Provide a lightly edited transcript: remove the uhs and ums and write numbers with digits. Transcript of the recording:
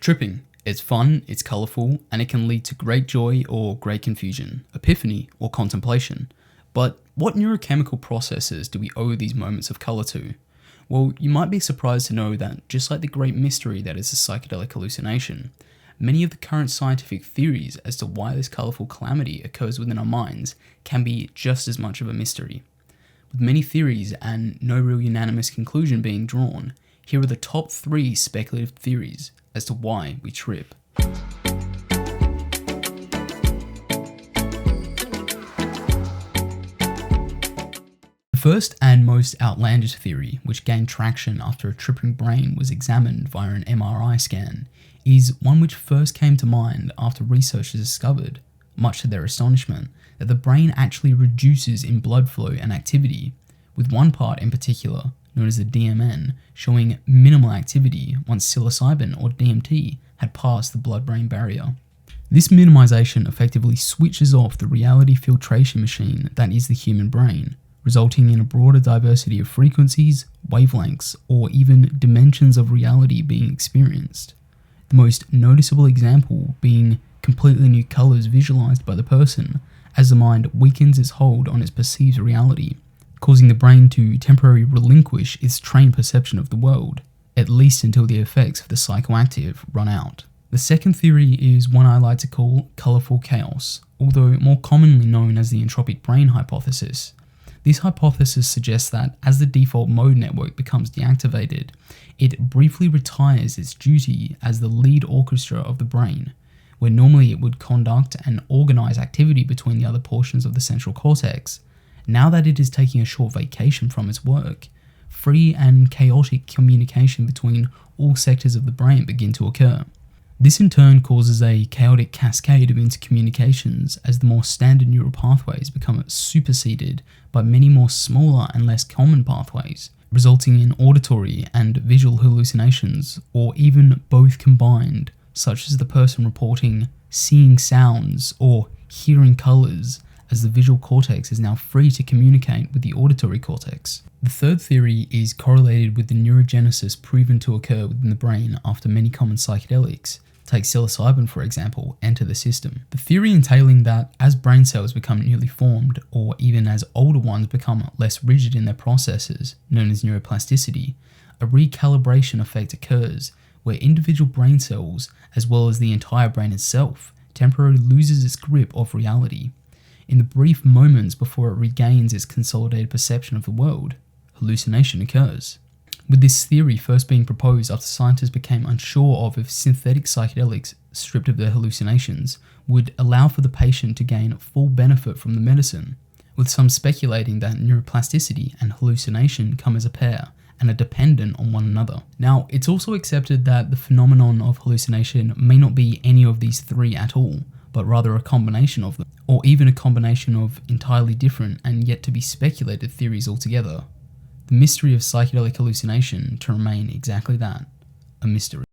Tripping. It's fun, it's colourful, and it can lead to great joy or great confusion, epiphany or contemplation. But what neurochemical processes do we owe these moments of colour to? Well, you might be surprised to know that just like the great mystery that is a psychedelic hallucination, many of the current scientific theories as to why this colourful calamity occurs within our minds can be just as much of a mystery. With many theories and no real unanimous conclusion being drawn, here are the top 3 speculative theories as to why we trip. The first and most outlandish theory, which gained traction after a tripping brain was examined via an MRI scan, is one which first came to mind after researchers discovered, much to their astonishment, that the brain actually reduces in blood flow and activity, with one part in particular, known as the DMN, showing minimal activity once psilocybin or DMT had passed the blood-brain barrier. This minimization effectively switches off the reality filtration machine that is the human brain, resulting in a broader diversity of frequencies, wavelengths, or even dimensions of reality being experienced. The most noticeable example being completely new colors visualized by the person as the mind weakens its hold on its perceived reality, causing the brain to temporarily relinquish its trained perception of the world, at least until the effects of the psychoactive run out. The second theory is one I like to call colourful chaos, although more commonly known as the entropic brain hypothesis. This hypothesis suggests that as the default mode network becomes deactivated, it briefly retires its duty as the lead orchestra of the brain, where normally it would conduct and organise activity between the other portions of the central cortex. Now that it is taking a short vacation from its work, free and chaotic communication between all sectors of the brain begin to occur. This in turn causes a chaotic cascade of intercommunications as the more standard neural pathways become superseded by many more smaller and less common pathways, resulting in auditory and visual hallucinations, or even both combined, such as the person reporting seeing sounds or hearing colours, as the visual cortex is now free to communicate with the auditory cortex. The third theory is correlated with the neurogenesis proven to occur within the brain after many common psychedelics, take psilocybin for example, enter the system. The theory entailing that as brain cells become newly formed, or even as older ones become less rigid in their processes, known as neuroplasticity, a recalibration effect occurs where individual brain cells, as well as the entire brain itself, temporarily loses its grip of reality. In the brief moments before it regains its consolidated perception of the world, hallucination occurs. With this theory first being proposed after scientists became unsure of if synthetic psychedelics, stripped of their hallucinations, would allow for the patient to gain full benefit from the medicine, with some speculating that neuroplasticity and hallucination come as a pair and are dependent on one another. Now, it's also accepted that the phenomenon of hallucination may not be any of these 3 at all, but rather a combination of them, or even a combination of entirely different and yet to be speculated theories altogether. The mystery of psychedelic hallucination to remain exactly that, a mystery.